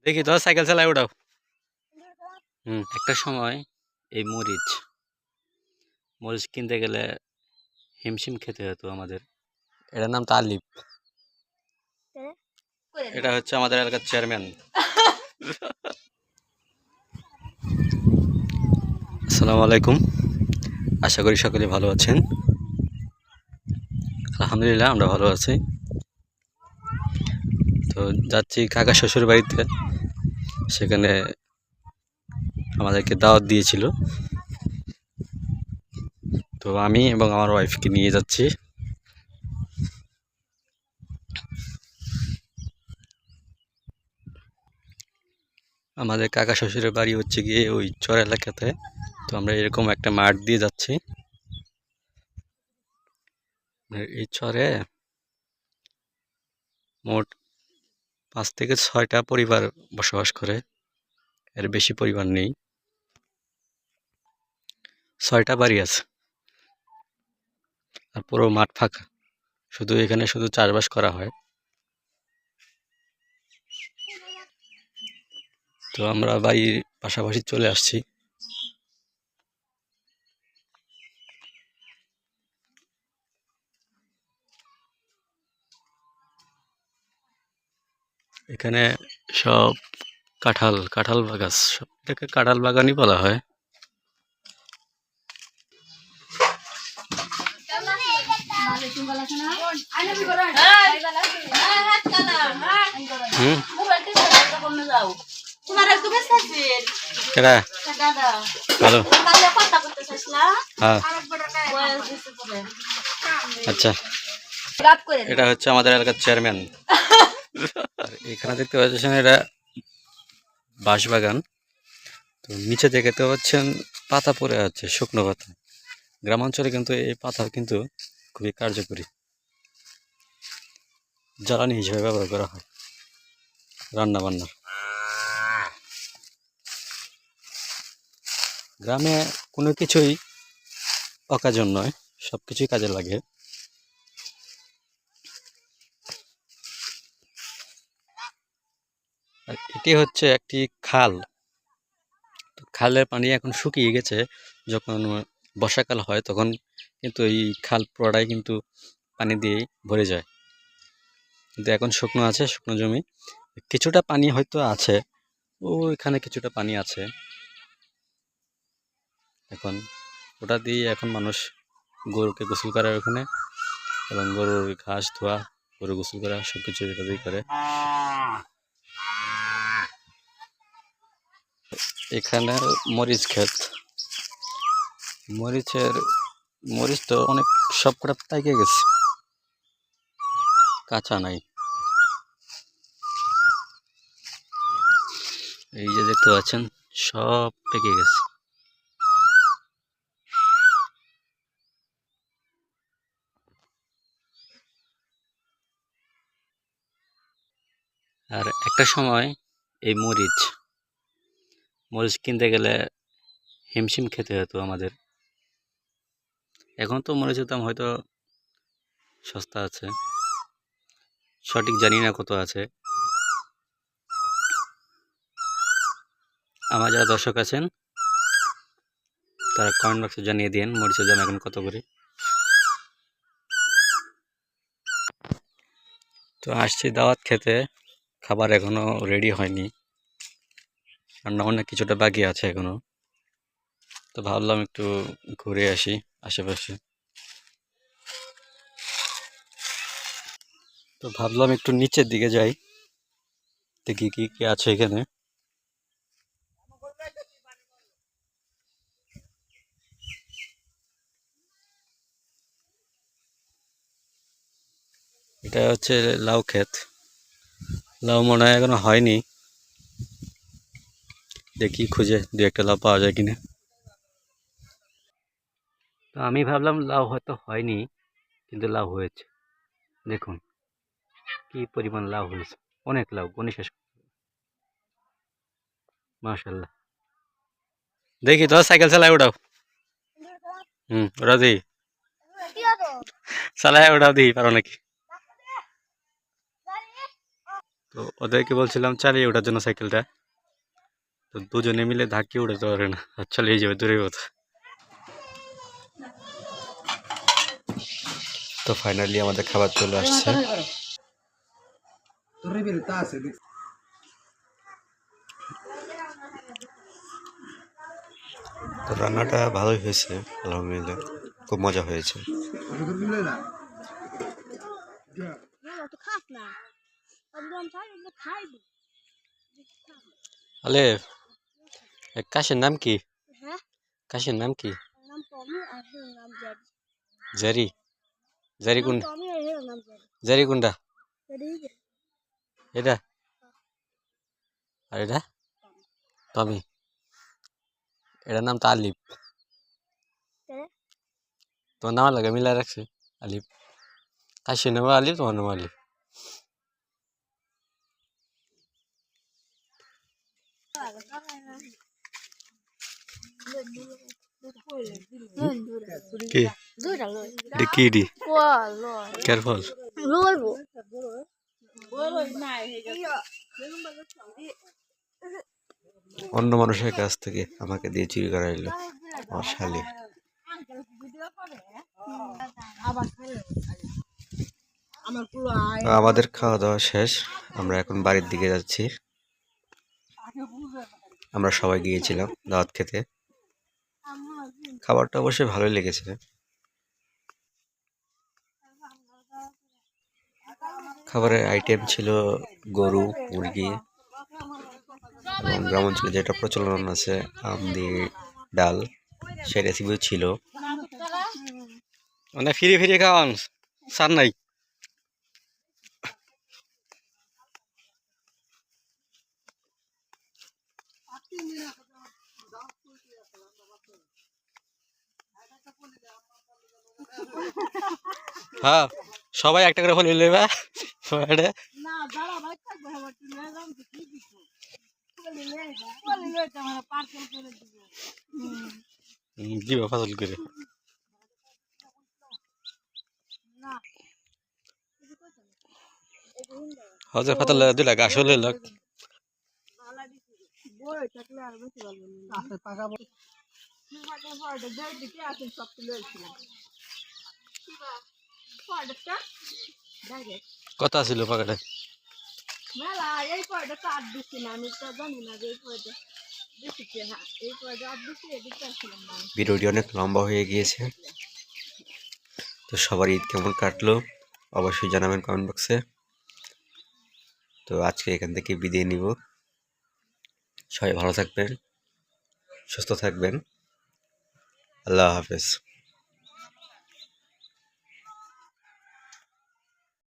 দেখি তো সাইকেল চালায় ওঠাও। একটা সময় এই মরিচ মরিচ কিনতে গেলে হিমশিম খেতে হতো আমাদের। এটার নাম তালিব। এটা হচ্ছে আমাদের এলাকার চেয়ারম্যান। আসসালামু আলাইকুম, আশা করি সকলে ভালো আছেন। আলহামদুলিল্লাহ আমরা ভালো আছি। তো যাচ্ছি কাকা শ্বশুর বাড়িতে, সেখানে আমাদেরকে দাওয়াত দিয়েছিল। তো আমি এবং আমার ওয়াইফকে নিয়ে যাচ্ছি। আমাদের কাকা শ্বশুরের বাড়ি হচ্ছে গিয়ে ওই চর এলাকাতে। তো আমরা এরকম একটা মাঠ দিয়ে যাচ্ছি। এই চরে মোট 5 থেকে 6টা পরিবার বসবাস করে, এর বেশি পরিবার নেই। 6টা বাড়ি আছে আর পুরো মাঠ ফাঁকা, শুধু এখানে শুধু চাষবাস করা হয়। তো আমরা বাড়ির পাশাপাশি চলে আসছি। এখানে সব কাঁঠাল গাছ, সব এটাকে কাঁঠাল বাগানই বলা হয়। ভালো। আচ্ছা, এটা হচ্ছে আমাদের এলাকার চেয়ারম্যান। এখানে দেখতে পাচ্ছেন এটা বাঁশবাগান। তো নিচে দেখতে পাচ্ছেন পাতা পড়ে আছে, শুকনো পাতা। গ্রামাঞ্চলে কিন্তু এই পাতা কিন্তু খুবই কার্যকরী, জ্বালানি হিসেবে ব্যবহার করা হয় রান্না বান্নার। গ্রামে কোনো কিছুই অকাজন নয়, সব কিছুই কাজে লাগে। আর এটি হচ্ছে একটি খাল। তো খালের পানি এখন শুকিয়ে গেছে। যখন বর্ষাকাল হয় তখন কিন্তু এই খাল পুরোটাই কিন্তু পানি দিয়েই ভরে যায়। কিন্তু এখন শুকনো আছে, শুকনো জমি। কিছুটা পানি হয়তো আছে, ওইখানে কিছুটা পানি আছে। এখন ওটা দিয়ে এখন মানুষ গরুকে গোসল করে ওখানে, এবং গরুর ঘাস ধোয়া, গরু গোসল করা, সব কিছু এটা দিয়ে করে। এখানে মরিচ ক্ষেত। মরিচ তো অনেক সবকটা পাইকে গেছে, কাঁচা নাই। এই যে দেখতে পাচ্ছেন সব পেকে গেছে। আর একটা সময় এই মরিচ কিনতে গেলে হিমশিম খেতে হতো আমাদের। এখন তো মরিচের দাম হয়তো সস্তা আছে, সঠিক জানি না কত আছে। আমার যারা দর্শক আছেন তারা কমেন্ট বক্সে জানিয়ে দিন মরিচের দাম এখন কত করে। তো আসছি দাওয়াত খেতে, খাবার এখনো রেডি হয়নি, রান্না বান্না কিছুটা বাকি আছে এখনো। তো ভাবলাম একটু ঘুরে আসি আশেপাশে। তো ভাবলাম একটু নিচের দিকে যাই, দেখি কি কি আছে এখানে। এটা হচ্ছে লাউ ক্ষেত। লাউ মনে হয় এখনো হয়নি, দেখি খুঁজে দু একটা লাউ পাওয়া যায় কিনা। তো আমি ভাবলাম লাউ হয়তো হয়নি, কিন্তু লাউ হয়েছে। দেখুন কি পরিমাণ লাউ হয়েছে, অনেক লাউ, গণে শেষ। মাশাল্লাহ। দেখি তো সাইকেল চালায় ওঠাও। ওটা দিই, চালায় ওঠাও দিই পারো নাকি। তো ওদেরকে বলছিলাম চালিয়ে ওঠার জন্য সাইকেলটা, তো দুজনে মিলে ধাক্কিয়ে উঠাতে পারে না, আর চালিয়ে যাবে দূরের কথা। তো ফাইনালি আমাদের খাবার চলে আসছে। তো রান্নাটা ভালোই হয়েছে, আলহামদুলিল্লাহ, খুব মজা হয়েছে। আলে কাশের নাম কি? কাশের নাম কি? জারি। জারি কোন? জারি কোনটা? এটা? আর এটা? টমি। এটার নাম তো আলিফ। তোমার নাম লাগে মিলাই রাখছে আলিফ। কাশের নাম আলিফ, তোমার নাম আলিফ। কি? এটা কি ডি? কেয়ারফুল। অন্য মানুষের কাছ থেকে আমাকে দিয়ে চুরি করাইলো আমার শালি। আমাদের খাওয়া দাওয়া শেষ, আমরা এখন বাড়ির দিকে যাচ্ছি। আমরা সবাই গিয়েছিলাম দাওয়াত খেতে, খাবারটা অবশ্যই ভালোই লেগেছে। খাবারের আইটেম ছিল গরু, মুরগি এবং গ্রাম অঞ্চলে যেটা প্রচলন আছে আম দিয়ে ডাল, সেই রেসিপিও ছিল। মানে ফিরে ফিরে খাওয়ান সার নাই। হ্যাঁ, সবাই একটা করে ফল নেবে। দিবা ফাজল করে। হজর ফাতাল দিলা গাছ হলে লাগ। কত ছিল পকেটে? ভিডিওটি অনেক লম্বা হয়ে গিয়েছে, তো সবার ঈদ কেমন কাটলো অবশ্যই জানাবেন কমেন্ট বক্সে। তো আজকে এখান থেকে বিদায় নিব। সবাই ভালো থাকবেন, সুস্থ থাকবেন। আল্লাহ হাফেজ।